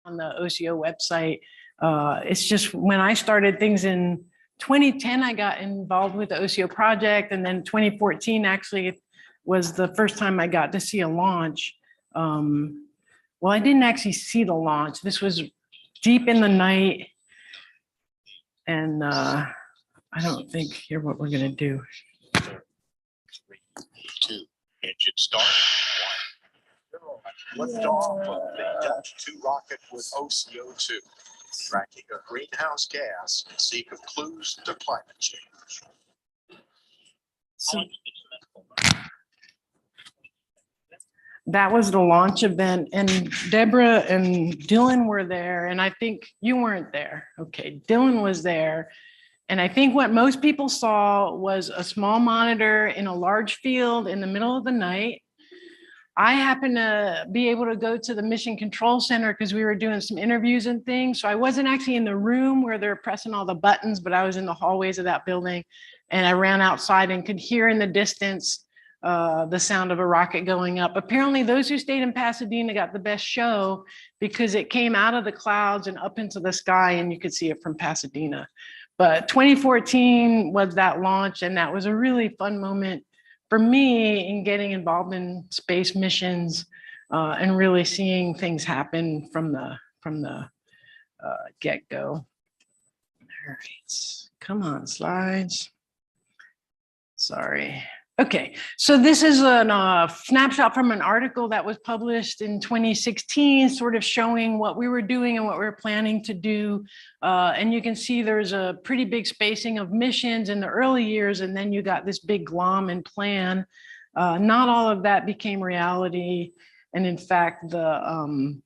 on the OCO website. It's just when I started things in 2010, I got involved with the OCO project, and then 2014 actually was the first time I got to see a launch. Well, I didn't actually see the launch. This was deep in the night, and I don't think here what we're gonna do. 3, 2, engine start. 1. Lift off of the Dutch 2 rocket with OCO2, tracking a greenhouse gas in seek of clues to climate change. So that was the launch event, and Deborah and Dylan were there, and I think you weren't there. Okay, Dylan was there. And I think what most people saw was a small monitor in a large field in the middle of the night. I happened to be able to go to the Mission Control Center because we were doing some interviews and things. So I wasn't actually in the room where they're pressing all the buttons, but I was in the hallways of that building. And I ran outside and could hear in the distance the sound of a rocket going up. Apparently those who stayed in Pasadena got the best show because it came out of the clouds and up into the sky, and you could see it from Pasadena. But 2014 was that launch, and that was a really fun moment for me in getting involved in space missions and really seeing things happen from the get-go. All right, come on, slides. Sorry. Okay, so this is a snapshot from an article that was published in 2016, sort of showing what we were doing and what we were planning to do. And you can see there's a pretty big spacing of missions in the early years, and then you got this big glom and plan. Not all of that became reality. And in fact, the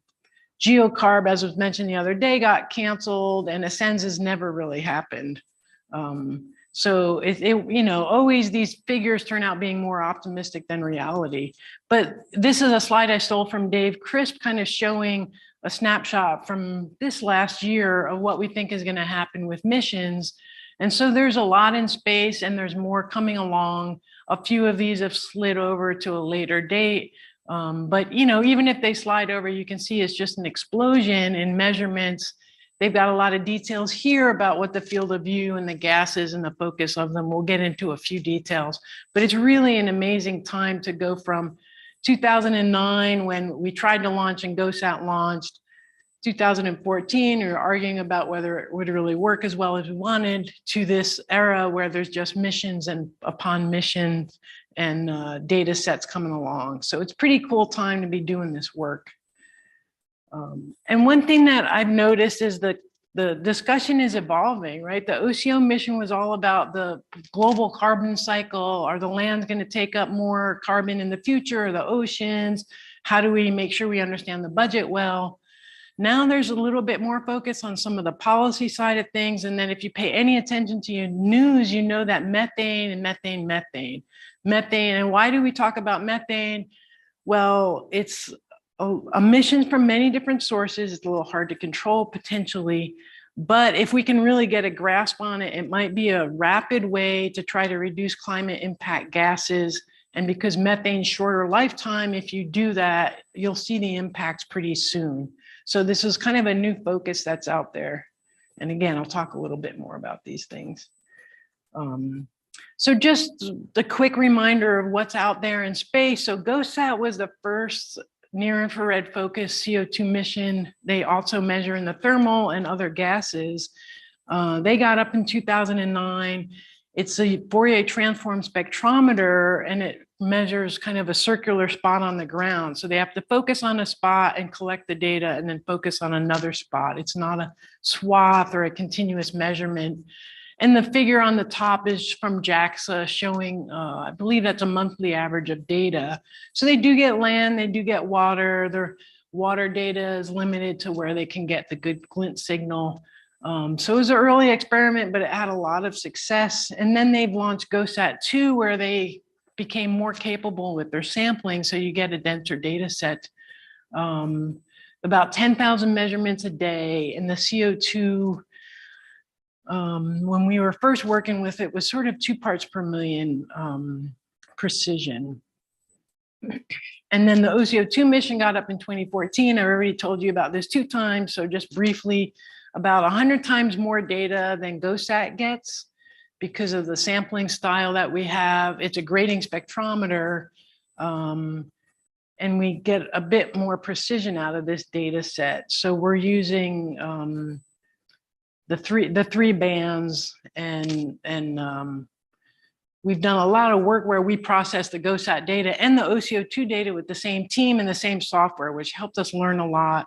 GeoCarb, as was mentioned the other day, got canceled, and Ascens has never really happened. So you know, always these figures turn out being more optimistic than reality. But this is a slide I stole from Dave Crisp, kind of showing a snapshot from this last year of what we think is going to happen with missions. And so there's a lot in space, and there's more coming along. A few of these have slid over to a later date. But you know, even if they slide over, you can see it's just an explosion in measurements. They've got a lot of details here about what the field of view and the gases and the focus of them. We'll get into a few details, but it's really an amazing time to go from 2009 when we tried to launch and GOSAT launched, 2014, we were arguing about whether it would really work as well as we wanted, to this era where there's just missions and upon missions and data sets coming along. So it's a pretty cool time to be doing this work. And one thing that I've noticed is that the discussion is evolving, right? The OCO mission was all about the global carbon cycle. Are the lands going to take up more carbon in the future, or the oceans? How do we make sure we understand the budget well? Now there's a little bit more focus on some of the policy side of things. And then if you pay any attention to your news, you know that methane and methane. And why do we talk about methane? Well, it's emissions from many different sources. It's a little hard to control potentially, but if we can really get a grasp on it, it might be a rapid way to try to reduce climate impact gases. And because methane's shorter lifetime, if you do that, you'll see the impacts pretty soon. So this is kind of a new focus that's out there. And again, I'll talk a little bit more about these things. So just the quick reminder of what's out there in space. So GOSAT was the first near-infrared focused CO2 mission. They also measure in the thermal and other gases. They got up in 2009. It's a Fourier transform spectrometer, and it measures kind of a circular spot on the ground. So they have to focus on a spot and collect the data and then focus on another spot. It's not a swath or a continuous measurement. And the figure on the top is from JAXA showing, I believe that's a monthly average of data. So they do get land, they do get water. Their water data is limited to where they can get the good glint signal. So it was an early experiment, but it had a lot of success. And then they've launched GOSAT 2, where they became more capable with their sampling. So you get a denser data set, about 10,000 measurements a day. And the CO2, when we were first working with it, was sort of 2 parts per million precision. And then the OCO2 mission got up in 2014. I already told you about this 2 times. So just briefly, about 100 times more data than GOSAT gets because of the sampling style that we have. It's a grading spectrometer. And we get a bit more precision out of this data set. So we're using the three bands, and we've done a lot of work where we process the GOSAT data and the OCO2 data with the same team and the same software, which helped us learn a lot.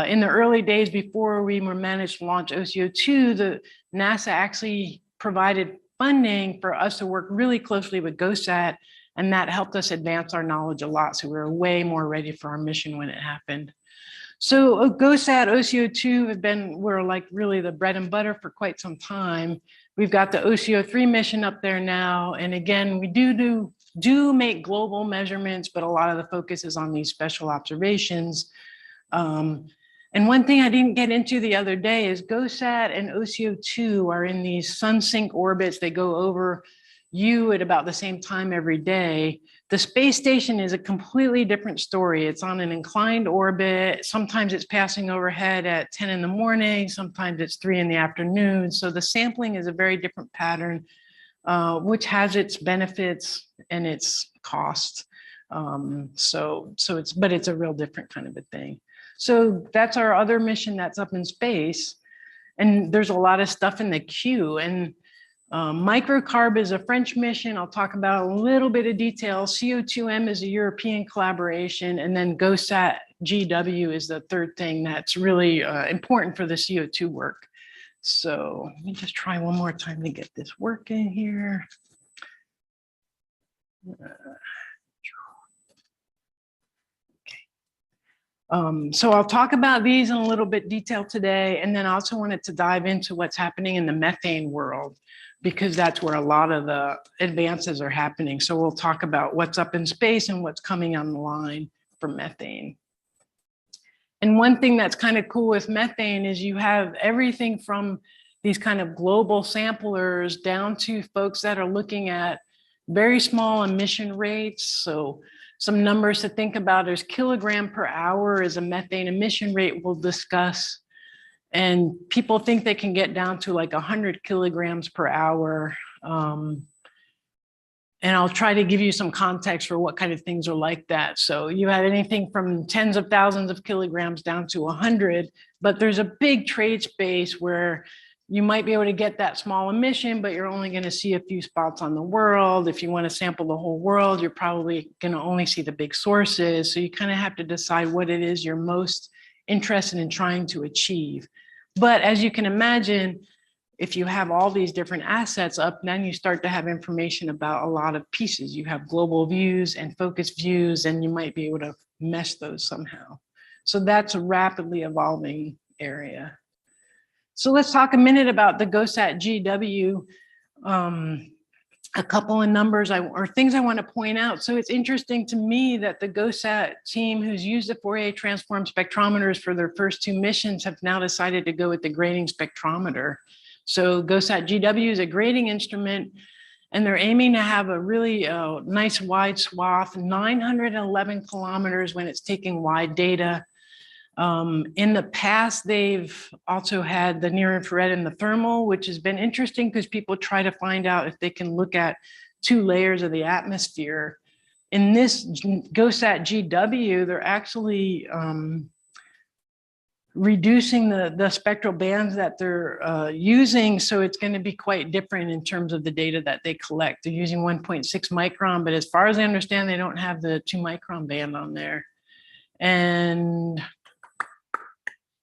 In the early days before we were managed to launch OCO2, the NASA actually provided funding for us to work really closely with GOSAT, and that helped us advance our knowledge a lot. So we were way more ready for our mission when it happened. So GOSAT, OCO2 we're like really the bread and butter for quite some time. We've got the OCO3 mission up there now. And again, we do make global measurements, but a lot of the focus is on these special observations. And one thing I didn't get into the other day is GOSAT and OCO2 are in these sun sync orbits. They go over you at about the same time every day. The space station is a completely different story. It's on an inclined orbit. Sometimes it's passing overhead at 10 in the morning. Sometimes it's 3 in the afternoon. So the sampling is a very different pattern, which has its benefits and its cost. But it's a real different kind of a thing. So that's our other mission that's up in space. And there's a lot of stuff in the queue. And Microcarb is a French mission. I'll talk about a little bit of detail. CO2M is a European collaboration. And then GOSAT GW is the third thing that's really important for the CO2 work. So let me just try one more time to get this working here. So I'll talk about these in a little bit detail today, and then I also wanted to dive into what's happening in the methane world, because that's where a lot of the advances are happening. So we'll talk about what's up in space and what's coming on the line for methane. And one thing that's kind of cool with methane is you have everything from these kind of global samplers down to folks that are looking at very small emission rates. So some numbers to think about is kilogram per hour is a methane emission rate we'll discuss. And people think they can get down to like 100 kilograms per hour. And I'll try to give you some context for what kind of things are like that. So you have anything from tens of thousands of kilograms down to 100, but there's a big trade space where you might be able to get that small emission, but you're only going to see a few spots on the world. If you want to sample the whole world, you're probably going to only see the big sources. So you kind of have to decide what it is you're most interested in trying to achieve. But as you can imagine, if you have all these different assets up, then you start to have information about a lot of pieces. You have global views and focus views, and you might be able to mesh those somehow. So that's a rapidly evolving area. So let's talk a minute about the GOSAT GW. A couple of numbers or things I want to point out. So it's interesting to me that the GOSAT team who's used the Fourier transform spectrometers for their first 2 missions have now decided to go with the grading spectrometer. So GOSAT GW is a grading instrument, and they're aiming to have a really nice wide swath, 911 kilometers when it's taking wide data. In the past, they've also had the near infrared and the thermal, which has been interesting because people try to find out if they can look at 2 layers of the atmosphere. In this GOSAT GW, they're actually reducing the spectral bands that they're using. So it's going to be quite different in terms of the data that they collect. They're using 1.6 micron, but as far as I understand, they don't have the 2 micron band on there. And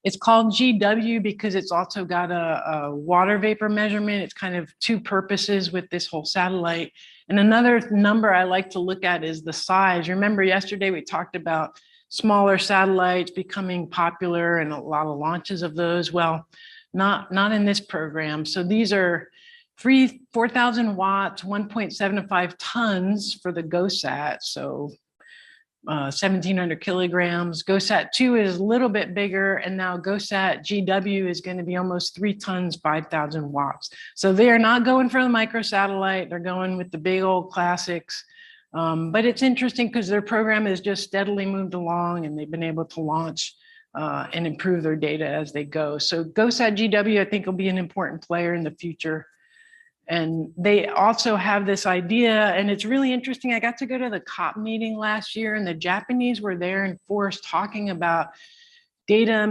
it's called GW because it's also got a water vapor measurement. It's kind of 2 purposes with this whole satellite. And another number I like to look at is the size. Remember yesterday we talked about smaller satellites becoming popular and a lot of launches of those. Well, not in this program. So these are 4,000 watts, 1.75 tons for the GOSAT. So 1,700 kilograms. GOSAT 2 is a little bit bigger, and now GOSAT GW is going to be almost 3 tons, 5,000 watts. So they are not going for the microsatellite. They're going with the big old classics. But it's interesting because their program has just steadily moved along and they've been able to launch and improve their data as they go. So GOSAT GW, I think, will be an important player in the future. And they also have this idea, and it's really interesting. I got to go to the COP meeting last year, and the Japanese were there in force talking about data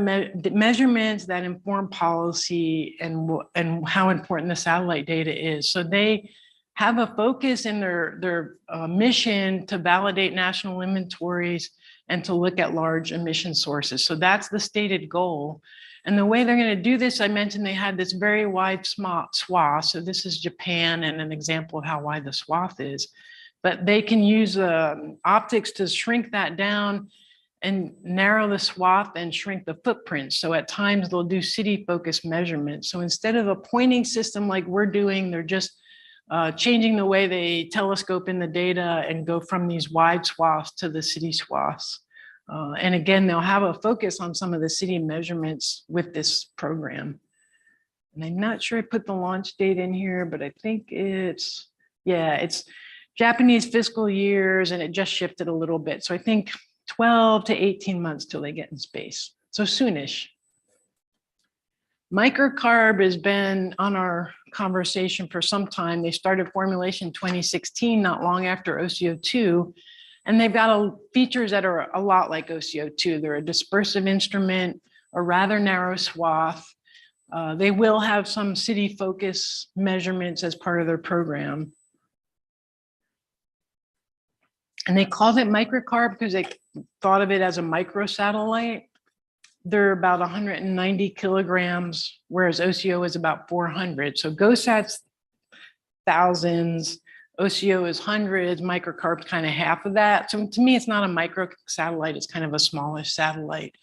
measurements that inform policy and how important the satellite data is. So they have a focus in their mission to validate national inventories and to look at large emission sources. So that's the stated goal. And the way they're going to do this, I mentioned they had this very wide swath. So this is Japan and an example of how wide the swath is. But they can use optics to shrink that down and narrow the swath and shrink the footprint. So at times they'll do city-focused measurements. So instead of a pointing system like we're doing, they're just changing the way they telescope in the data and go from these wide swaths to the city swaths. And again, they'll have a focus on some of the city measurements with this program. And I'm not sure I put the launch date in here, but I think it's Japanese fiscal years, and it just shifted a little bit. So I think 12 to 18 months till they get in space. So soonish. Microcarb has been on our conversation for some time. They started formulation 2016, not long after OCO2. And they've got features that are a lot like OCO2. They're a dispersive instrument, a rather narrow swath. They will have some city focus measurements as part of their program. And they called it microcarb because they thought of it as a microsatellite. They're about 190 kilograms, whereas OCO is about 400. So GOSAT's thousands, OCO is hundreds, microcarb's kind of half of that. So to me, it's not a micro satellite, it's kind of a smallish satellite.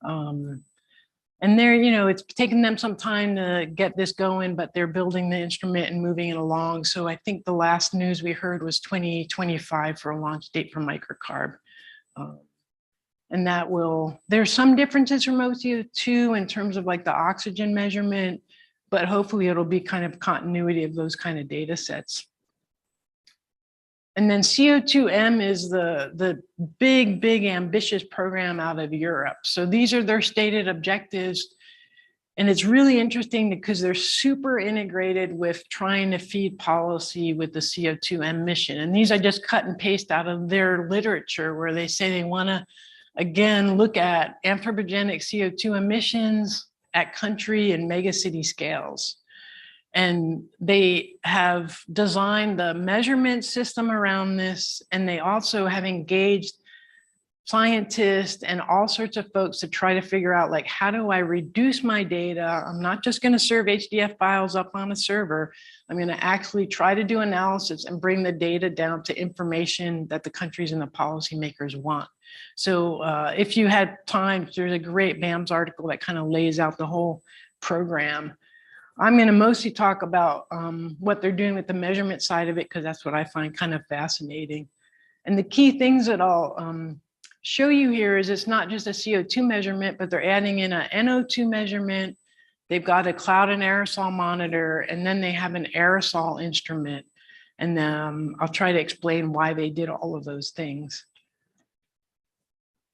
And they're, it's taken them some time to get this going, but they're building the instrument and moving it along. So I think the last news we heard was 2025 for a launch date for microcarb. And that there's some differences from OCO2 in terms of like the oxygen measurement, but hopefully it'll be kind of continuity of those kind of data sets. And then CO2M is the big ambitious program out of Europe. So these are their stated objectives. And it's really interesting because they're super integrated with trying to feed policy with the CO2M mission. And these I just cut and paste out of their literature where they say they want to, again, look at anthropogenic CO2 emissions at country and megacity scales. And they have designed the measurement system around this, and they also have engaged scientists and all sorts of folks to try to figure out, like, how do I reduce my data? I'm not just going to serve HDF files up on a server. I'm going to actually try to do analysis and bring the data down to information that the countries and the policymakers want. So if you had time, there's a great BAMS article that kind of lays out the whole program. I'm going to mostly talk about what they're doing with the measurement side of it, because that's what I find kind of fascinating. And the key things that I'll show you here is it's not just a CO2 measurement, but they're adding in a NO2 measurement. They've got a cloud and aerosol monitor, and then they have an aerosol instrument. And I'll try to explain why they did all of those things.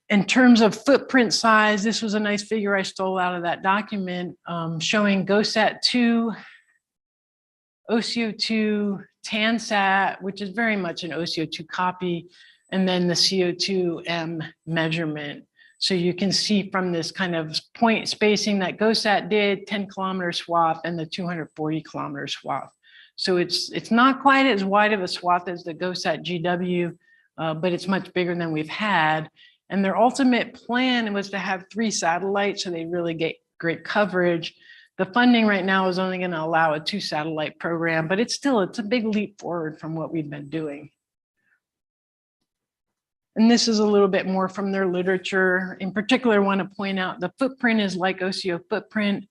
In terms of footprint size, this was a nice figure I stole out of that document showing GOSAT 2, OCO2, TANSAT, which is very much an OCO2 copy, and then the CO2M measurement. So you can see from this kind of point spacing that GOSAT did, 10-kilometer swath and the 240-kilometer swath. So it's not quite as wide of a swath as the GOSAT GW, but it's much bigger than we've had. And their ultimate plan was to have 3 satellites, so they really get great coverage. The funding right now is only going to allow a 2-satellite program, but it's a big leap forward from what we've been doing. And this is a little bit more from their literature. In particular, I want to point out the footprint is like OCO footprint.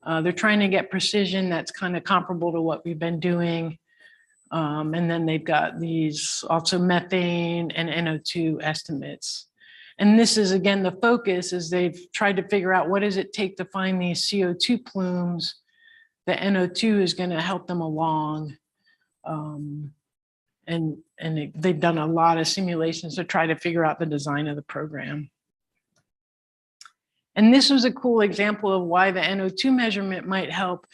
They're trying to get precision that's kind of comparable to what we've been doing. And then they've got these also methane and NO2 estimates. And this is, again, the focus is they've tried to figure out what does it take to find these CO2 plumes. The NO2 is going to help them along. And they've done a lot of simulations to try to figure out the design of the program. And this was a cool example of why the NO2 measurement might help.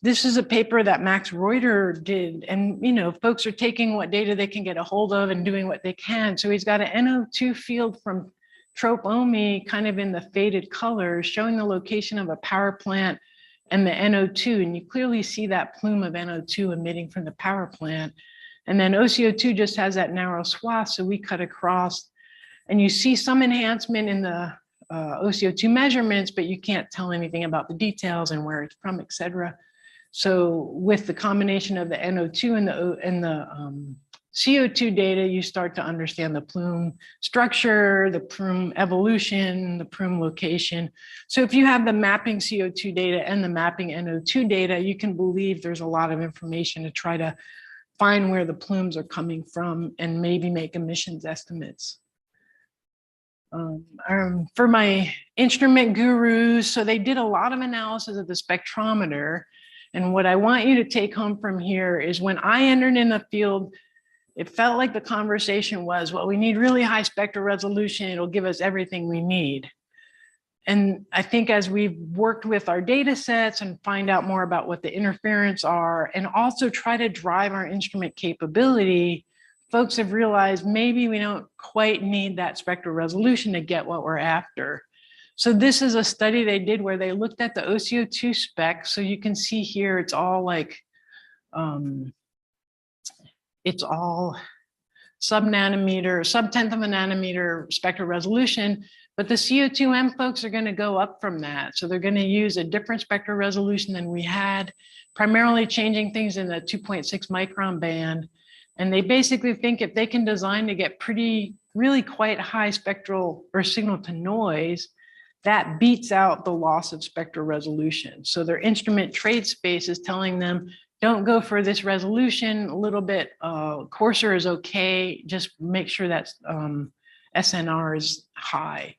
This is a paper that Max Reuter did. And, folks are taking what data they can get a hold of and doing what they can. So he's got an NO2 field from Tropomi kind of in the faded colors, showing the location of a power plant and the NO2. And you clearly see that plume of NO2 emitting from the power plant. And then OCO2 just has that narrow swath. So we cut across and you see some enhancement in the OCO2 measurements, but you can't tell anything about the details and where it's from, et cetera. So with the combination of the NO2 and the CO2 data, you start to understand the plume structure, the plume evolution, the plume location. So if you have the mapping CO2 data and the mapping NO2 data, you can believe there's a lot of information to try to find where the plumes are coming from and maybe make emissions estimates. For my instrument gurus, so they did a lot of analysis of the spectrometer. And what I want you to take home from here is when I entered in the field, it felt like the conversation was, well, we need really high spectral resolution. It'll give us everything we need. And I think as we've worked with our data sets and find out more about what the interference are, and also try to drive our instrument capability, folks have realized maybe we don't quite need that spectral resolution to get what we're after. So this is a study they did where they looked at the OCO2 spec. So you can see here, it's all like, it's all sub-nanometer, sub-tenth of a nanometer spectral resolution, but the CO2M folks are going to go up from that. So they're going to use a different spectral resolution than we had, primarily changing things in the 2.6 micron band. And they basically think if they can design to get really quite high spectral or signal to noise, that beats out the loss of spectral resolution. So their instrument trade space is telling them, don't go for this resolution, a little bit coarser is okay, just make sure that SNR is high.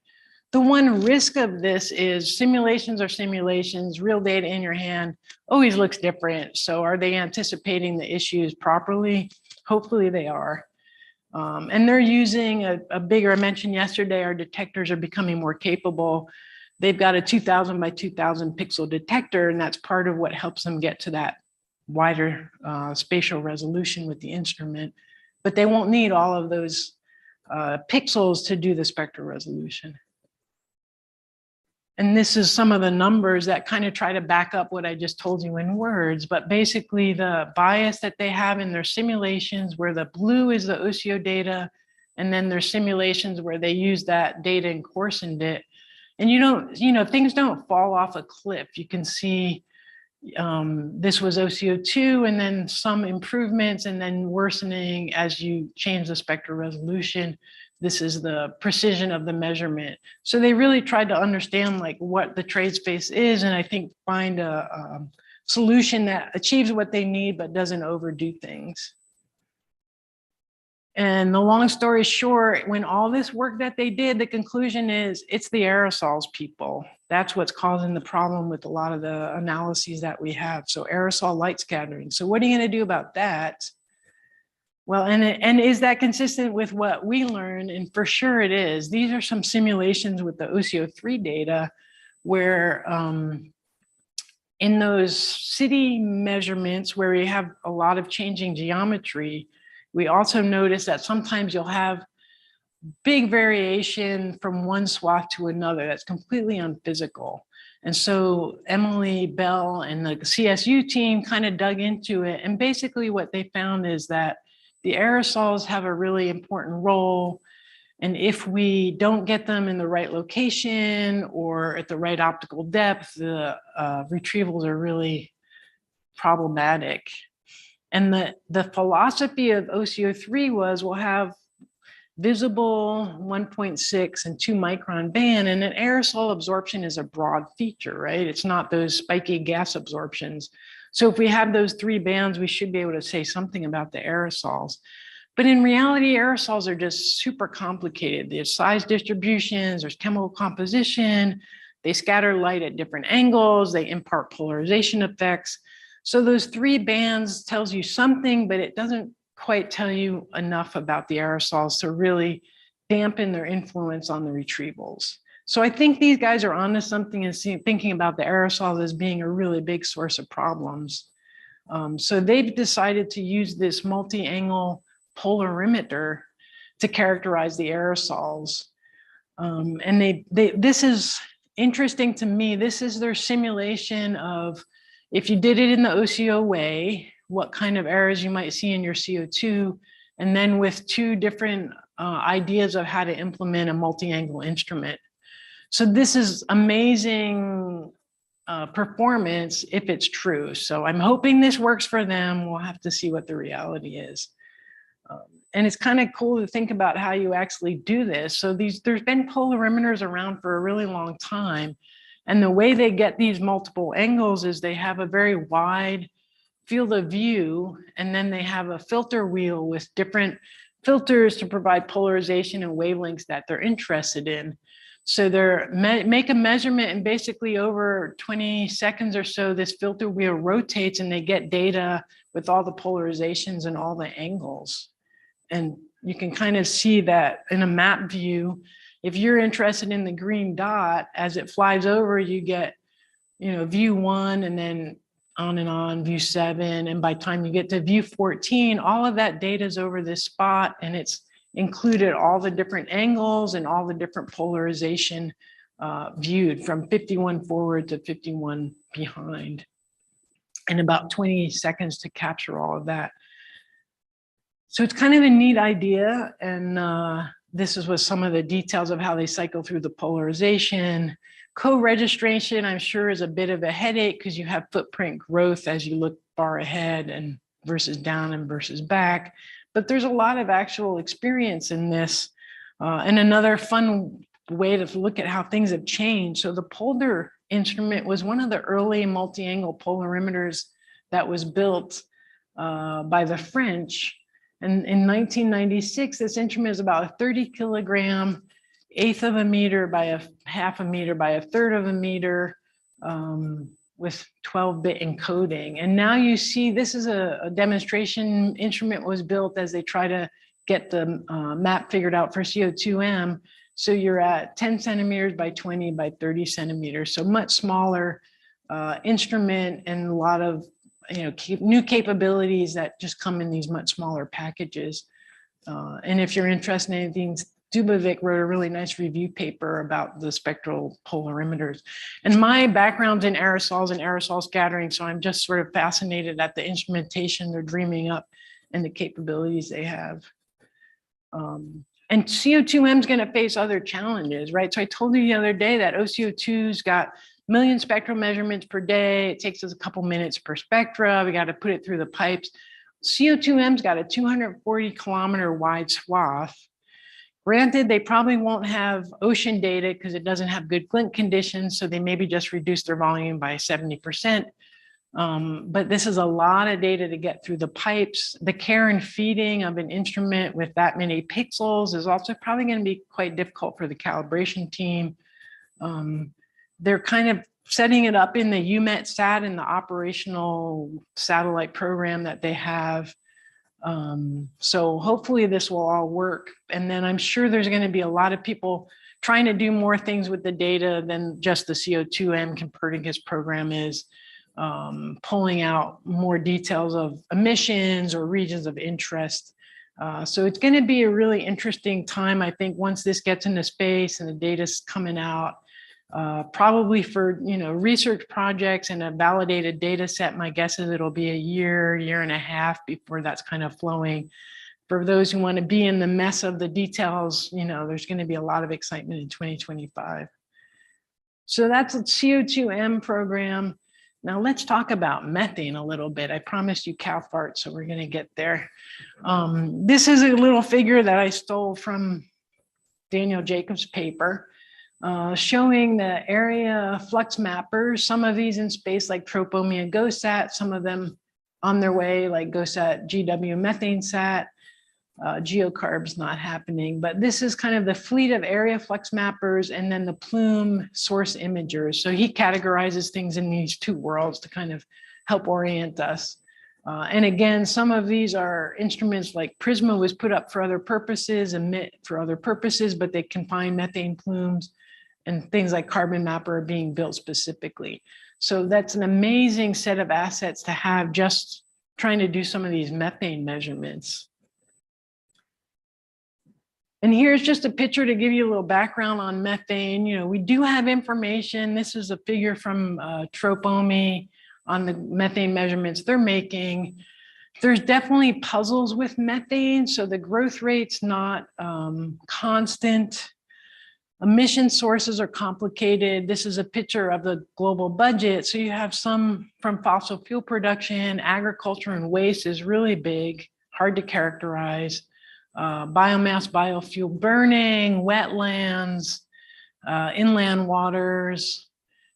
The one risk of this is simulations are simulations, real data in your hand always looks different. So are they anticipating the issues properly? Hopefully they are. And they're using a bigger, I mentioned yesterday, our detectors are becoming more capable. They've got a 2000 by 2000 pixel detector, and that's part of what helps them get to that wider spatial resolution with the instrument. But they won't need all of those pixels to do the spectral resolution. And this is some of the numbers that kind of try to back up what I just told you in words, but basically the bias that they have in their simulations where the blue is the OCO data, and then their simulations where they use that data and coarsened it. And things don't fall off a cliff. You can see this was OCO2 and then some improvements and then worsening as you change the spectral resolution. This is the precision of the measurement. So they really tried to understand like what the trade space is, and I think find a solution that achieves what they need but doesn't overdo things. And the long story short, when all this work that they did, the conclusion is it's the aerosols, people. That's what's causing the problem with a lot of the analyses that we have. So aerosol light scattering. So what are you going to do about that? Well, and is that consistent with what we learned? And for sure it is. These are some simulations with the OCO3 data where in those city measurements where we have a lot of changing geometry, we also notice that sometimes you'll have big variation from one swath to another that's completely unphysical. And so Emily Bell and the CSU team kind of dug into it. And basically what they found is that the aerosols have a really important role. And if we don't get them in the right location or at the right optical depth, the retrievals are really problematic. And the philosophy of OCO3 was we'll have visible 1.6 and 2 micron band, and an aerosol absorption is a broad feature, right? It's not those spiky gas absorptions. So if we have those 3 bands, we should be able to say something about the aerosols. But in reality, aerosols are just super complicated. There's size distributions, there's chemical composition, they scatter light at different angles, they impart polarization effects. So those 3 bands tells you something, but it doesn't quite tell you enough about the aerosols to really dampen their influence on the retrievals. So I think these guys are onto something and thinking about the aerosols as being a really big source of problems. So they've decided to use this multi-angle polarimeter to characterize the aerosols. And this is interesting to me. This is their simulation of if you did it in the OCO way, what kind of errors you might see in your CO2, and then with two different ideas of how to implement a multi-angle instrument. So this is amazing performance if it's true. So I'm hoping this works for them. We'll have to see what the reality is. And it's kind of cool to think about how you actually do this. So there's been polarimeters around for a really long time. And the way they get these multiple angles is they have a very wide field of view, and then they have a filter wheel with different filters to provide polarization and wavelengths that they're interested in. So they're make a measurement, and basically over 20 seconds or so, this filter wheel rotates and they get data with all the polarizations and all the angles. And you can kind of see that in a map view. If you're interested in the green dot, as it flies over, you get, view 1 and then on, view 7. And by the time you get to view 14, all of that data is over this spot, and it's included all the different angles and all the different polarization viewed from 51 forward to 51 behind, and about 20 seconds to capture all of that. So it's kind of a neat idea. And this is with some of the details of how they cycle through the polarization. Co-registration, I'm sure, is a bit of a headache because you have footprint growth as you look far ahead and versus down and versus back. But there's a lot of actual experience in this. And another fun way to look at how things have changed. So the Polder instrument was one of the early multi-angle polarimeters that was built by the French. And in 1996, this instrument is about a 30 kilogram, eighth of a meter by a half a meter by a third of a meter, with 12-bit encoding. And now you see this is a demonstration instrument was built as they try to get the map figured out for CO2M. So you're at 10 centimeters by 20 by 30 centimeters. So much smaller instrument, and a lot of new capabilities that just come in these much smaller packages. And if you're interested in anything, Dubovik wrote a really nice review paper about the spectral polarimeters. And my background's in aerosols and aerosol scattering, so I'm just sort of fascinated at the instrumentation they're dreaming up and the capabilities they have. And CO2M is going to face other challenges, right? So I told you the other day that OCO2's got million spectral measurements per day. It takes us a couple minutes per spectra. We got to put it through the pipes. CO2M's got a 240 kilometer wide swath. Granted, they probably won't have ocean data because it doesn't have good glint conditions, so they maybe just reduce their volume by 70%. But this is a lot of data to get through the pipes. The care and feeding of an instrument with that many pixels is also probably going to be quite difficult for the calibration team. They're kind of setting it up in the UMETSAT and the operational satellite program that they have. So hopefully this will all work. And then I'm sure there's going to be a lot of people trying to do more things with the data than just the CO2M Copernicus program is, pulling out more details of emissions or regions of interest. So it's going to be a really interesting time, I think, once this gets into space and the data's coming out. Probably for research projects and a validated data set, my guess is it'll be a year and a half before that's kind of flowing. For those who want to be in the mess of the details, there's going to be a lot of excitement in 2025. So that's a CO2M program. Now let's talk about methane a little bit. I promised you cow farts, so we're going to get there. This is a little figure that I stole from Daniel Jacobs' paper. Showing the area flux mappers, some of these in space like Tropomia GOSAT, some of them on their way like GOSAT GW methane sat, geocarb's not happening, but this is kind of the fleet of area flux mappers and then the plume source imagers. So he categorizes things in these two worlds to kind of help orient us. And again, some of these are instruments like Prisma was put up for other purposes, emit for other purposes, but they can find methane plumes, and things like Carbon Mapper are being built specifically. So that's an amazing set of assets to have just trying to do some of these methane measurements. And here's just a picture to give you a little background on methane. You know, we do have information. This is a figure from Tropomi on the methane measurements they're making. There's definitely puzzles with methane. So the growth rate's not constant. Emission sources are complicated. This is a picture of the global budget. So you have some from fossil fuel production, agriculture and waste is really big, hard to characterize. Biomass, biofuel burning, wetlands, inland waters,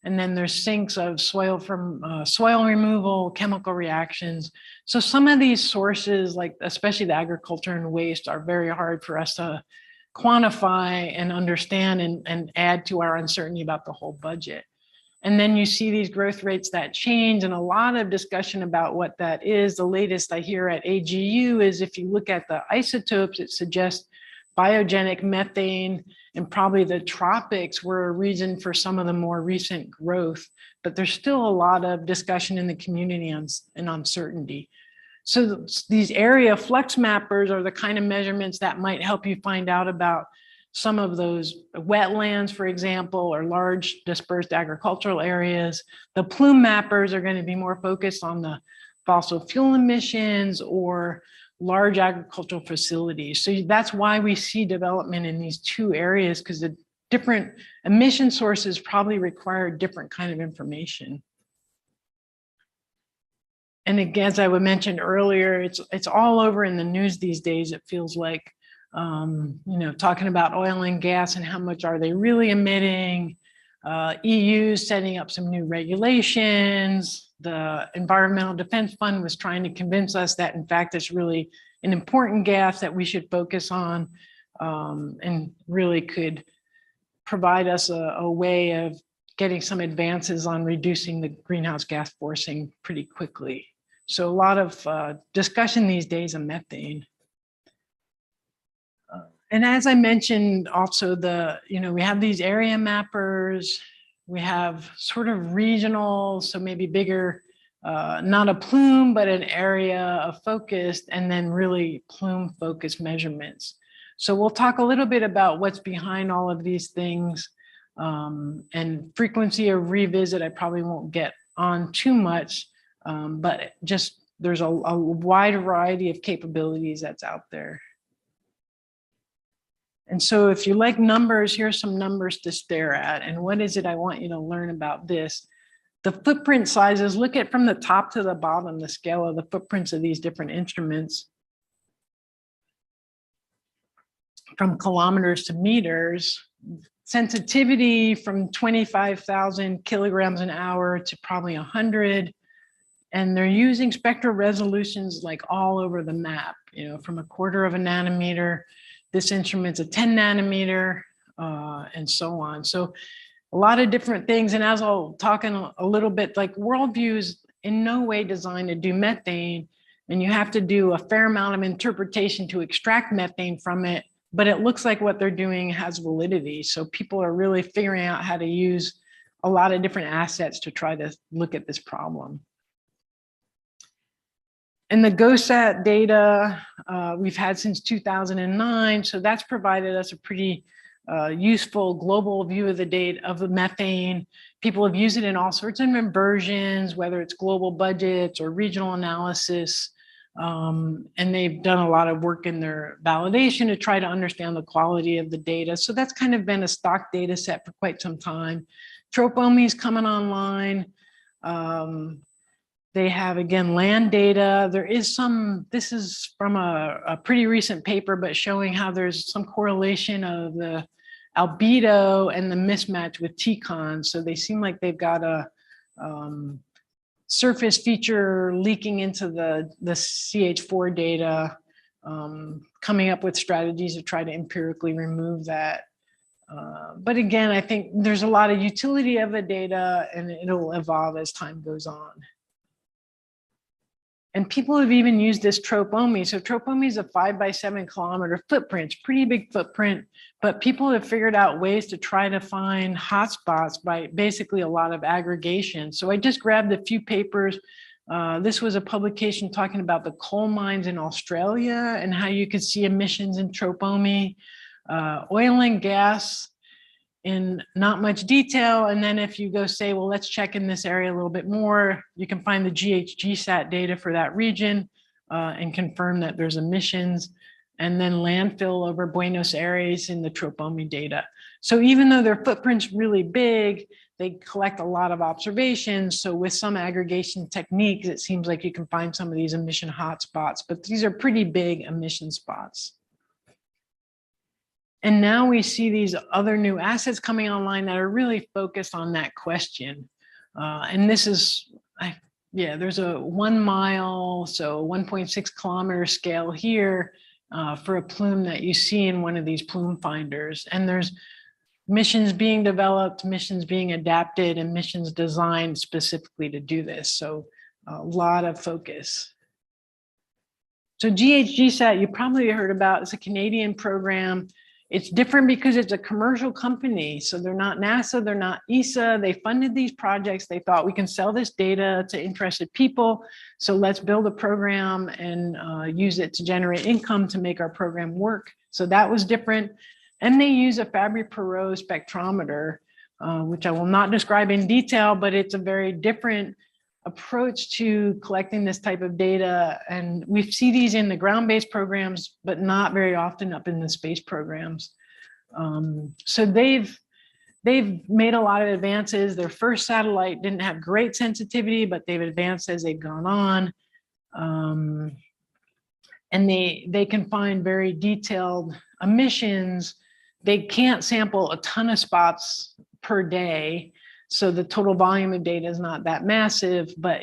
and then there's sinks of soil from soil removal, chemical reactions. So some of these sources, like especially the agriculture and waste, are very hard for us to quantify and understand and add to our uncertainty about the whole budget. And then you see these growth rates that change, and a lot of discussion about what that is. The latest I hear at AGU is if you look at the isotopes, it suggests biogenic methane and probably the tropics were a reason for some of the more recent growth, but there's still a lot of discussion in the community and uncertainty. So these area flux mappers are the kind of measurements that might help you find out about some of those wetlands, for example, or large dispersed agricultural areas. The plume mappers are going to be more focused on the fossil fuel emissions or large agricultural facilities. So that's why we see development in these two areas, because the different emission sources probably require different kind of information. And again, as I mentioned earlier, it's all over in the news these days. It feels like, you know, talking about oil and gas and how much are they really emitting. EU setting up some new regulations. The Environmental Defense Fund was trying to convince us that, in fact, it's really an important gas that we should focus on, and really could provide us a way of getting some advances on reducing the greenhouse gas forcing pretty quickly. So a lot of discussion these days of methane. And as I mentioned, also we have these area mappers, we have sort of regional, so maybe bigger, not a plume, but an area of focus, and then really plume focused measurements. So we'll talk a little bit about what's behind all of these things, and frequency of revisit. I probably won't get on too much, but just there's a wide variety of capabilities that's out there. And so if you like numbers, here's some numbers to stare at. And what is it I want you to learn about this? The footprint sizes, look at from the top to the bottom, the scale of the footprints of these different instruments. From kilometers to meters, sensitivity from 25,000 kilograms an hour to probably 100. And they're using spectral resolutions like all over the map, you know, from 1/4 of a nanometer. This instrument's a 10 nanometer, and so on. So a lot of different things. And as I'll talk in a little bit, like worldview is in no way designed to do methane, and you have to do a fair amount of interpretation to extract methane from it, but it looks like what they're doing has validity. So people are really figuring out how to use a lot of different assets to try to look at this problem. And the GOSAT data we've had since 2009, so that's provided us a pretty useful global view of the data of the methane. People have used it in all sorts of versions, whether it's global budgets or regional analysis, and they've done a lot of work in their validation to try to understand the quality of the data. So that's kind of been a stock data set for quite some time. Tropomi is coming online. They have, again, land data. There is some, this is from a pretty recent paper, but showing how there's some correlation of the albedo and the mismatch with TCON. So they seem like they've got a surface feature leaking into the CH4 data, coming up with strategies to try to empirically remove that. But again, I think there's a lot of utility of the data, and it'll evolve as time goes on. And people have even used this tropomi. So tropomi is a 5 by 7 kilometer footprint, pretty big footprint, but people have figured out ways to try to find hotspots by basically a lot of aggregation. So I just grabbed a few papers. This was a publication talking about the coal mines in Australia and how you could see emissions in tropomi, oil and gas in not much detail. And then if you go say, well, let's check in this area a little bit more, you can find the GHGSat data for that region and confirm that there's emissions. And then landfill over Buenos Aires in the tropomi data. So even though their footprint's really big, they collect a lot of observations. So with some aggregation techniques, it seems like you can find some of these emission hotspots, but these are pretty big emission spots. And now we see these other new assets coming online that are really focused on that question. And this is, there's a 1 mile, so 1.6 kilometer scale here for a plume that you see in one of these plume finders. And there's missions being developed, missions being adapted, and missions designed specifically to do this. So a lot of focus. So GHGSat, you probably heard about, it's a Canadian program. It's different because it's a commercial company. So they're not NASA, they're not ESA. They funded these projects. They thought we can sell this data to interested people. So let's build a program and use it to generate income to make our program work. So that was different. And they use a Fabry-Perot spectrometer, which I will not describe in detail, but it's a very different approach to collecting this type of data. And we see these in the ground-based programs, but not very often up in the space programs. So they've made a lot of advances. Their first satellite didn't have great sensitivity, but they've advanced as they've gone on. And they can find very detailed emissions. They can't sample a ton of spots per day. So the total volume of data is not that massive, but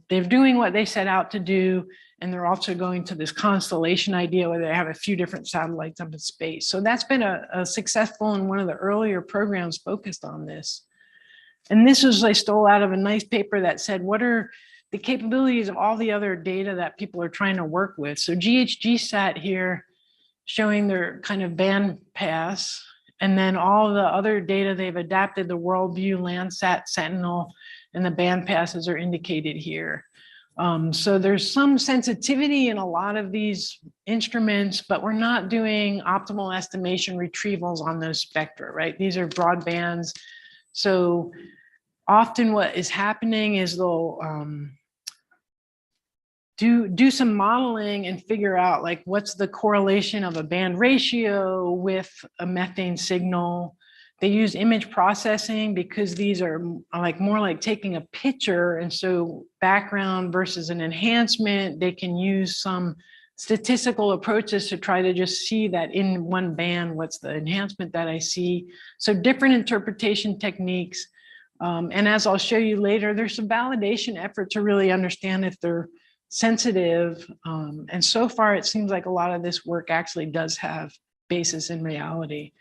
they're doing what they set out to do. And they're also going to this constellation idea where they have a few different satellites up in space. So that's been a successful and one of the earlier programs focused on this. And this was, I stole out of a nice paper that said, what are the capabilities of all the other data that people are trying to work with? So GHGSat here showing their kind of band pass. And then all the other data they've adapted, the Worldview, Landsat, Sentinel, and the band passes are indicated here. So there's some sensitivity in a lot of these instruments, but we're not doing optimal estimation retrievals on those spectra, right? These are broad bands. So often what is happening is they'll do some modeling and figure out like what's the correlation of a band ratio with a methane signal. They use image processing because these are like more like taking a picture, and so background versus an enhancement. They can use some statistical approaches to try to just see that in one band, what's the enhancement that I see. So different interpretation techniques. And as I'll show you later, there's some validation effort to really understand if they're sensitive. And so far, it seems like a lot of this work actually does have basis in reality.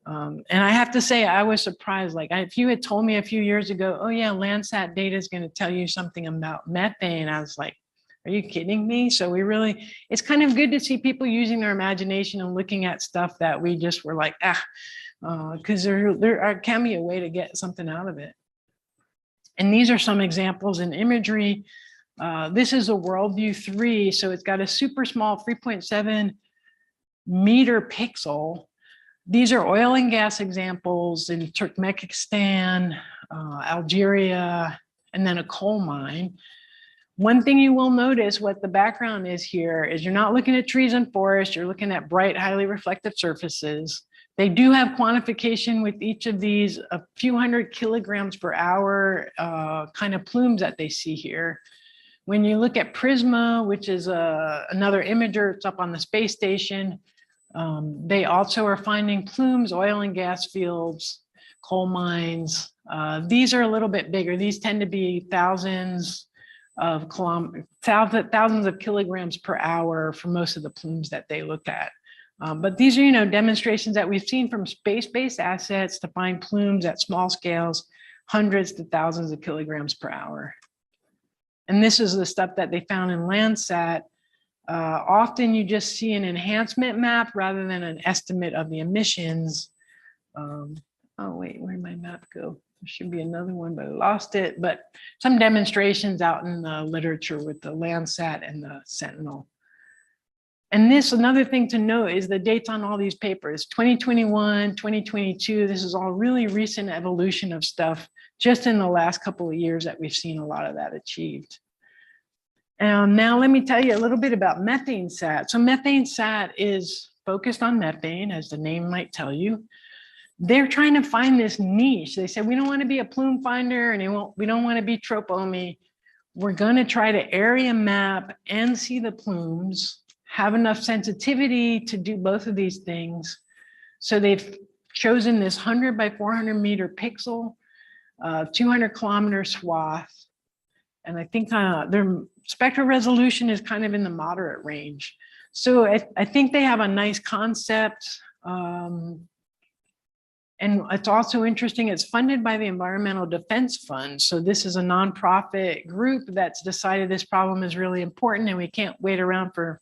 And I have to say, I was surprised. Like if you had told me a few years ago, oh yeah, Landsat data is going to tell you something about methane, I was like, are you kidding me? So it's kind of good to see people using their imagination and looking at stuff that we just were like, because there can be a way to get something out of it. And these are some examples in imagery. This is a Worldview 3, so it's got a super small 3.7 meter pixel. These are oil and gas examples in Turkmenistan, Algeria, and then a coal mine. One thing you will notice what the background is here is you're not looking at trees and forests, you're looking at bright, highly reflective surfaces. They do have quantification with each of these, a few hundred kilograms per hour kind of plumes that they see here. When you look at Prisma, which is another imager, it's up on the space station, they also are finding plumes, oil and gas fields, coal mines. These are a little bit bigger. These tend to be thousands of kilograms per hour for most of the plumes that they look at. But these are, demonstrations that we've seen from space-based assets to find plumes at small scales, hundreds to thousands of kilograms per hour. And this is the stuff that they found in Landsat. Often you just see an enhancement map rather than an estimate of the emissions. Oh wait, where'd my map go? There should be another one, but I lost it. But some demonstrations out in the literature with the Landsat and the Sentinel. And this, another thing to note is the dates on all these papers, 2021, 2022, this is all really recent evolution of stuff just in the last couple of years that we've seen a lot of that achieved. Now let me tell you a little bit about methane sat. So methane sat is focused on methane, as the name might tell you. They're trying to find this niche. They said, we don't want to be a plume finder and we don't want to be tropomi. We're going to try to area map and see the plumes, have enough sensitivity to do both of these things. So they've chosen this 100 by 400 meter pixel, 200 kilometer swath. And I think their spectral resolution is kind of in the moderate range. So I think they have a nice concept. And it's also interesting, it's funded by the Environmental Defense Fund. So this is a nonprofit group that's decided this problem is really important and we can't wait around for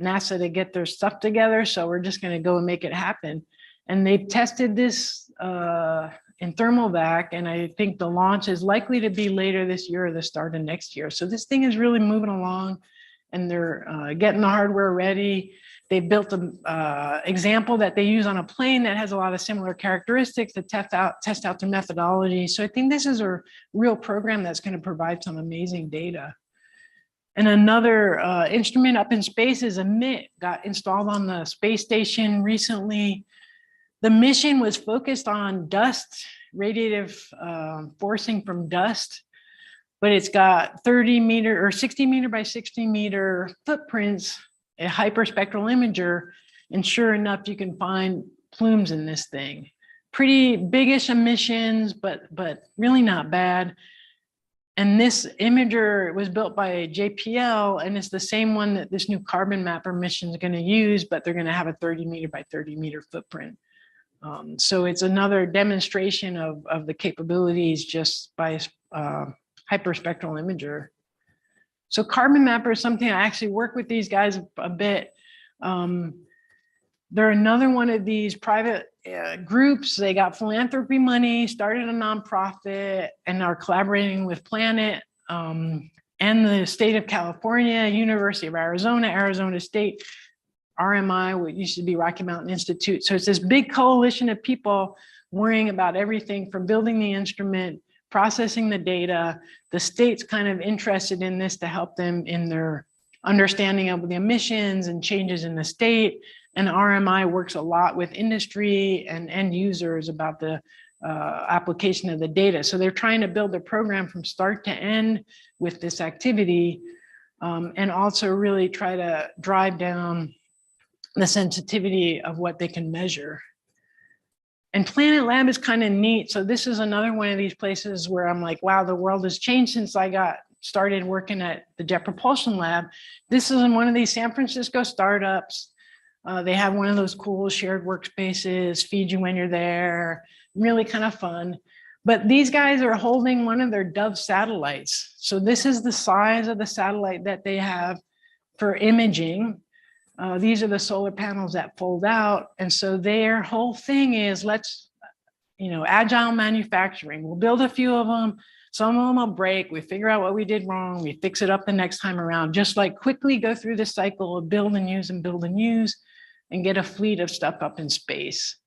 NASA to get their stuff together. So we're just going to go and make it happen. And they've tested this in thermal vac, and I think the launch is likely to be later this year or the start of next year. So this thing is really moving along and they're getting the hardware ready. They built an example that they use on a plane that has a lot of similar characteristics to test out their methodology. So I think this is a real program that's going to provide some amazing data. And another instrument up in space is EMIT, got installed on the space station recently. The mission was focused on dust, radiative forcing from dust, but it's got 30 meter or 60 meter by 60 meter footprints, a hyperspectral imager, and sure enough, you can find plumes in this thing. Pretty biggish emissions, but really not bad. And this imager was built by JPL, and it's the same one that this new carbon mapper mission is going to use, but they're going to have a 30 meter by 30 meter footprint. So it's another demonstration of the capabilities just by hyperspectral imager. So carbon mapper is something I actually work with these guys a bit. They're another one of these private groups. They got philanthropy money, started a nonprofit, and are collaborating with Planet and the state of California, University of Arizona, Arizona State, RMI, what used to be Rocky Mountain Institute. So it's this big coalition of people worrying about everything from building the instrument, processing the data. The state's kind of interested in this to help them in their understanding of the emissions and changes in the state. And RMI works a lot with industry and end users about the application of the data. So they're trying to build their program from start to end with this activity, and also really try to drive down the sensitivity of what they can measure. And Planet Lab is kind of neat. So this is another one of these places where I'm like, wow, the world has changed since I got started working at the Jet Propulsion Lab. This is in one of these San Francisco startups. They have one of those cool shared workspaces, feed you when you're there, really kind of fun. But these guys are holding one of their Dove satellites. So this is the size of the satellite that they have for imaging. These are the solar panels that fold out. And so their whole thing is agile manufacturing. We'll build a few of them. Some of them will break. We figure out what we did wrong. We fix it up the next time around. Just like quickly go through the cycle of build and use and build and use and get a fleet of stuff up in space.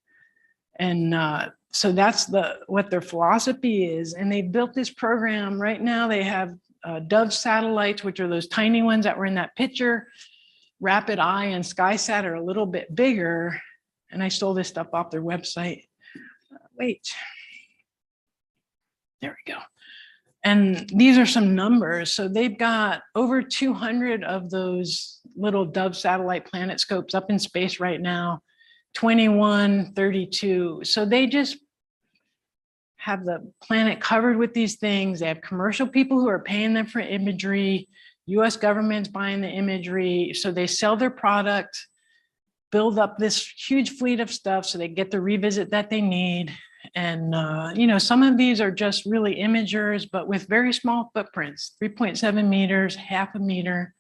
And so that's what their philosophy is. And they built this program. Right now they have Dove satellites, which are those tiny ones that were in that picture. Rapid Eye and SkySat are a little bit bigger. And I stole this stuff off their website. Wait. There we go. And these are some numbers. So they've got over 200 of those little Dove satellite planet scopes up in space right now, 21, 32. So they just have the planet covered with these things. They have commercial people who are paying them for imagery. US government's buying the imagery. So they sell their product, build up this huge fleet of stuff so they get the revisit that they need. And, you know, some of these are just really imagers, but with very small footprints, 3.7 meters, half a meter.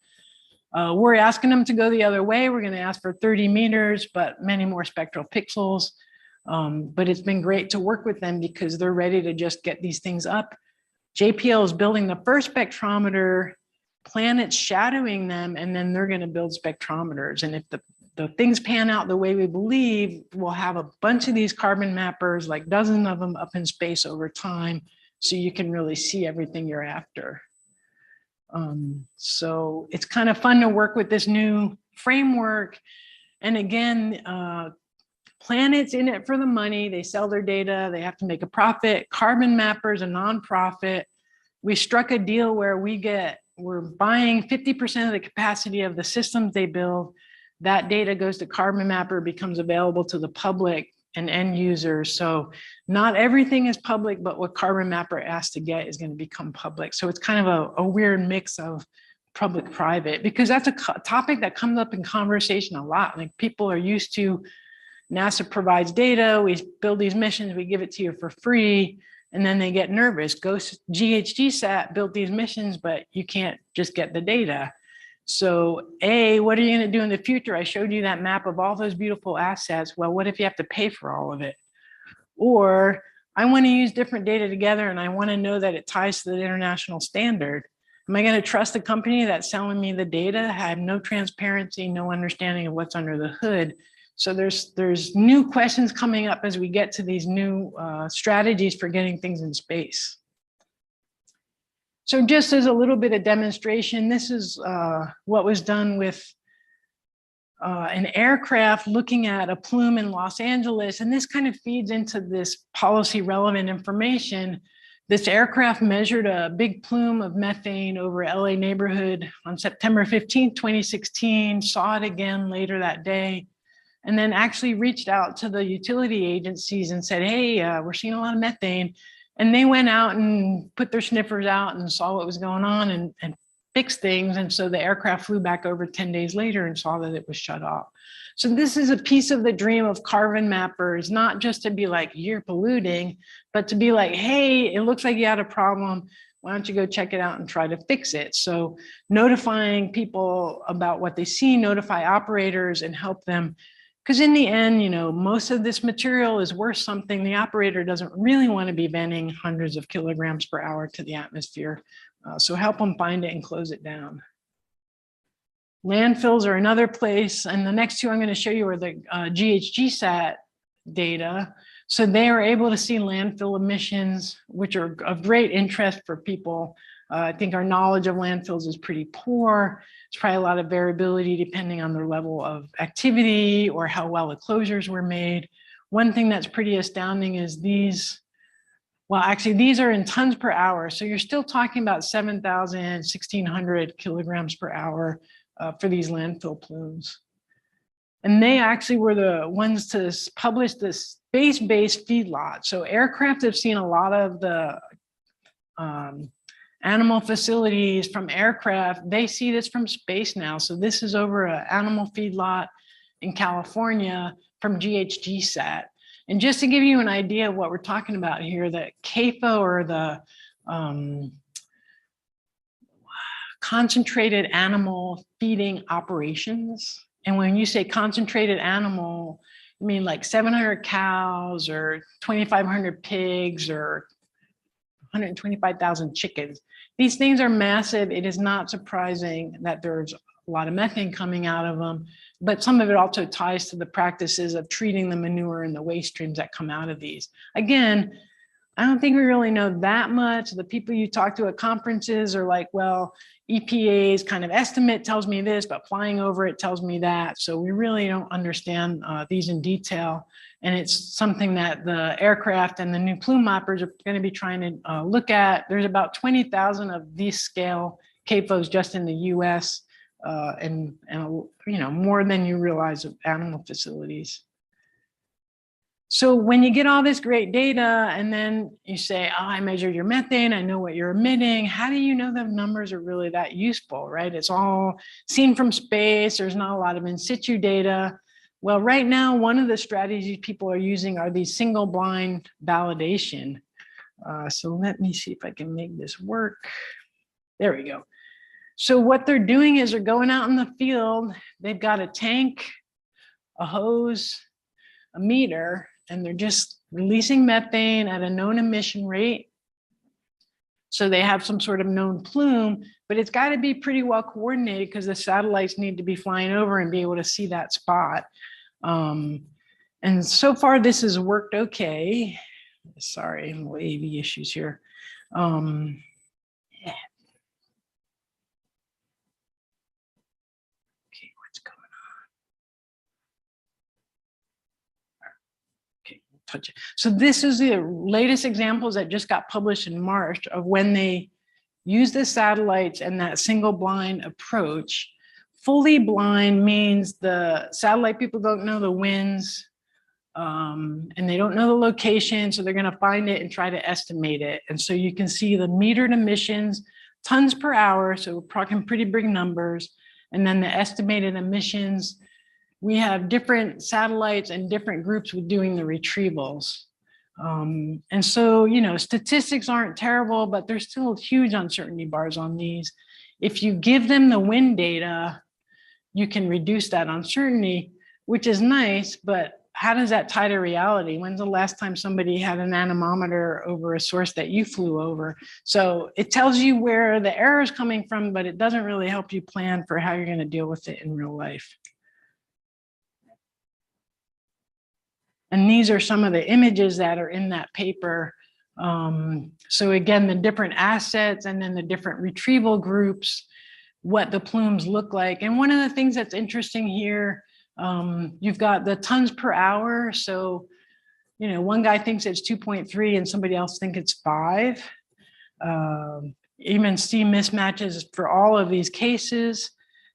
We're asking them to go the other way. We're going to ask for 30 meters, but many more spectral pixels. But it's been great to work with them because they're ready to just get these things up. JPL is building the first spectrometer, planets shadowing them, and then they're going to build spectrometers. And if the things pan out the way we believe, we'll have a bunch of these carbon mappers, like dozens of them up in space over time, so you can really see everything you're after. So it's kind of fun to work with this new framework. And again, planets in it for the money. They sell their data. They have to make a profit. Carbon Mappers, a nonprofit. We struck a deal where we're buying 50% of the capacity of the systems they build. That data goes to Carbon Mapper, becomes available to the public and end users. So not everything is public, but what Carbon Mapper asks to get is going to become public. So it's kind of a weird mix of public-private, because that's a topic that comes up in conversation a lot. Like, people are used to NASA provides data, we build these missions, we give it to you for free, and then they get nervous. GOSAT built these missions, but you can't just get the data. So what are you going to do in the future? I showed you that map of all those beautiful assets. Well, what if you have to pay for all of it? Or I want to use different data together and I want to know that it ties to the international standard. Am I going to trust a company that's selling me the data? I have no transparency, no understanding of what's under the hood. So there's new questions coming up as we get to these new strategies for getting things in space. So just as a little bit of demonstration, this is what was done with an aircraft looking at a plume in Los Angeles. And this kind of feeds into this policy relevant information. This aircraft measured a big plume of methane over LA neighborhood on September 15, 2016, saw it again later that day, and then actually reached out to the utility agencies and said, hey, we're seeing a lot of methane. And they went out and put their sniffers out and saw what was going on and fixed things. And so the aircraft flew back over 10 days later and saw that it was shut off. So this is a piece of the dream of Carbon Mappers, not just to be like, you're polluting, but to be like, hey, it looks like you had a problem. Why don't you go check it out and try to fix it? So notifying people about what they see, notify operators and help them. Because in the end, you know, most of this material is worth something. The operator doesn't really want to be venting hundreds of kilograms per hour to the atmosphere. So help them find it and close it down. Landfills are another place. And the next two I'm going to show you are the GHGSat data. So they are able to see landfill emissions, which are of great interest for people. I think our knowledge of landfills is pretty poor. There's probably a lot of variability depending on their level of activity or how well the closures were made. One thing that's pretty astounding is these, well, actually these are in tons per hour. So you're still talking about 7,000, 1,600 kilograms per hour for these landfill plumes. And they actually were the ones to publish this space-based feedlot. So aircraft have seen a lot of the animal facilities from aircraft. They see this from space now. So this is over an animal feedlot in California from GHGSat. And just to give you an idea of what we're talking about here, the CAFO, or the concentrated animal feeding operations. And when you say concentrated animal, I mean like 700 cows or 2,500 pigs or 125,000 chickens. These things are massive. It is not surprising that there's a lot of methane coming out of them, but some of it also ties to the practices of treating the manure and the waste streams that come out of these. Again, I don't think we really know that much. The people you talk to at conferences are like, well, EPA's kind of estimate tells me this, but flying over it tells me that. So we really don't understand these in detail. And it's something that the aircraft and the new plume mappers are going to be trying to look at. There's about 20,000 of these scale CAFOs just in the US, and you know, more than you realize of animal facilities. So when you get all this great data and then you say, oh, I measured your methane, I know what you're emitting, how do you know the numbers are really that useful, right? It's all seen from space. There's not a lot of in situ data. Well, right now, one of the strategies people are using are these single blind validation. So let me see if I can make this work. There we go. So what they're doing is they're going out in the field. They've got a tank, a hose, a meter, and they're just releasing methane at a known emission rate. So they have some sort of known plume, but it's got to be pretty well coordinated because the satellites need to be flying over and be able to see that spot. And so far this has worked okay. Sorry, little AV issues here. Yeah. Okay, what's going on? Okay, touch it. So this is the latest examples that just got published in March of when they use the satellites and that single blind approach. Fully blind means the satellite people don't know the winds, and they don't know the location, so they're going to find it and try to estimate it. And so you can see the metered emissions, tons per hour, so we're talking pretty big numbers, and then the estimated emissions. We have different satellites and different groups with doing the retrievals. And so, you know, statistics aren't terrible, but there's still huge uncertainty bars on these. If you give them the wind data, you can reduce that uncertainty, which is nice, but how does that tie to reality? When's the last time somebody had an anemometer over a source that you flew over? So it tells you where the error is coming from, but it doesn't really help you plan for how you're going to deal with it in real life. And these are some of the images that are in that paper. So again, the different assets and then the different retrieval groups, what the plumes look like. And one of the things that's interesting here, you've got the tons per hour. So, you know, one guy thinks it's 2.3 and somebody else thinks it's 5. Even see mismatches for all of these cases.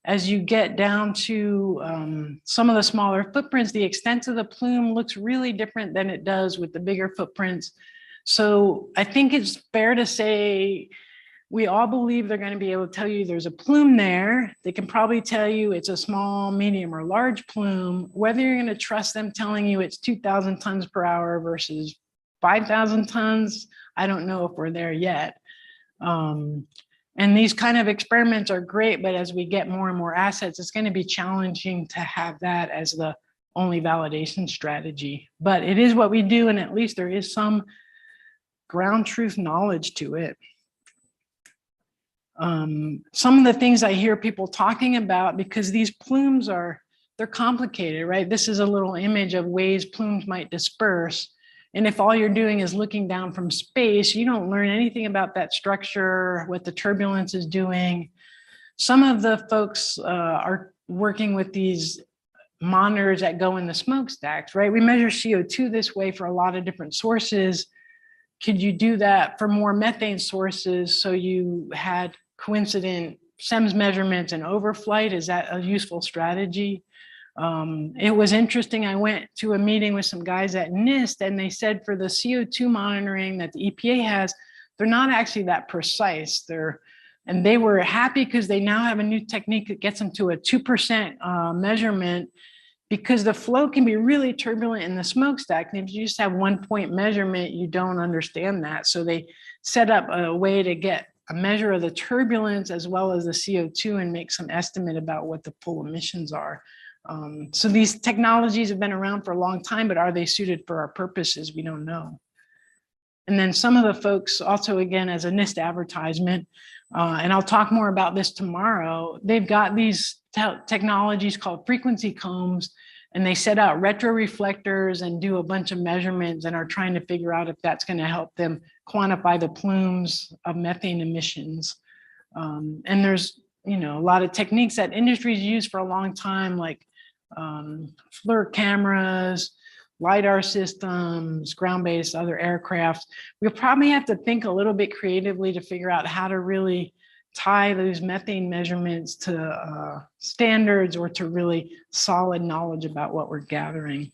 As you get down to some of the smaller footprints, the extent of the plume looks really different than it does with the bigger footprints. So I think it's fair to say we all believe they're going to be able to tell you there's a plume there. They can probably tell you it's a small, medium, or large plume. Whether you're going to trust them telling you it's 2,000 tons per hour versus 5,000 tons, I don't know if we're there yet. And these kind of experiments are great, but as we get more and more assets, it's going to be challenging to have that as the only validation strategy. But it is what we do, and at least there is some ground truth knowledge to it. Some of the things I hear people talking about, because these plumes they're complicated, right? This is a little image of ways plumes might disperse. And if all you're doing is looking down from space, you don't learn anything about that structure, what the turbulence is doing. Some of the folks are working with these monitors that go in the smokestacks, right? We measure CO2 this way for a lot of different sources. Could you do that for more methane sources so you had coincident SEMS measurements and overflight? Is that a useful strategy? It was interesting. I went to a meeting with some guys at NIST, and they said for the CO2 monitoring that the EPA has, they're not actually that precise. And they were happy because they now have a new technique that gets them to a 2% measurement, because the flow can be really turbulent in the smokestack. And if you just have 1 point measurement, you don't understand that. So they set up a way to get a measure of the turbulence as well as the CO2 and make some estimate about what the full emissions are. So these technologies have been around for a long time, but are they suited for our purposes? We don't know. And then some of the folks also, again, as a NIST advertisement, and I'll talk more about this tomorrow, they've got these technologies called frequency combs, and they set out retroreflectors and do a bunch of measurements and are trying to figure out if that's going to help them quantify the plumes of methane emissions. And there's, you know, a lot of techniques that industries use for a long time, like FLIR cameras, LiDAR systems, ground-based other aircraft. We'll probably have to think a little bit creatively to figure out how to really tie those methane measurements to standards or to really solid knowledge about what we're gathering.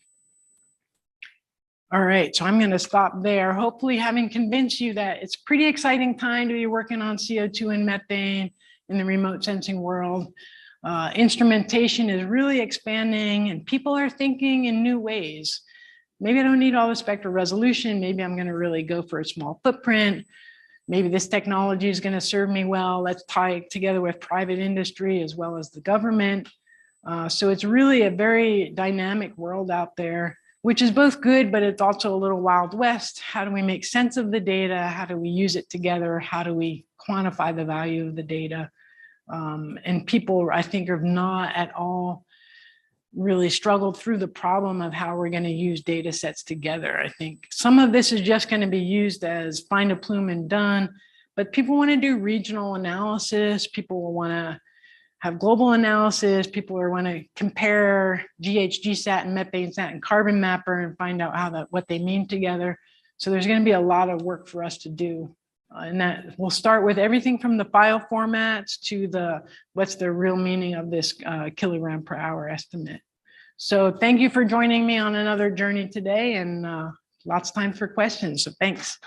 All right, so I'm going to stop there. Hopefully having convinced you that it's a pretty exciting time to be working on CO2 and methane in the remote sensing world. Instrumentation is really expanding and people are thinking in new ways. Maybe I don't need all the spectral resolution. Maybe I'm going to really go for a small footprint. Maybe this technology is going to serve me well. Let's tie it together with private industry as well as the government. So it's really a very dynamic world out there, which is both good, but it's also a little Wild West. How do we make sense of the data? How do we use it together? How do we quantify the value of the data? And people, I think, have not at all really struggled through the problem of how we're going to use data sets together. I think some of this is just going to be used as find a plume and done, but people want to do regional analysis. People will want to have global analysis. People are want to compare GHGSat and MethaneSat and Carbon Mapper and find out how what they mean together. So there's going to be a lot of work for us to do. And that we'll start with everything from the file formats to what's the real meaning of this kilogram per hour estimate. So thank you for joining me on another journey today, and lots of time for questions. So thanks.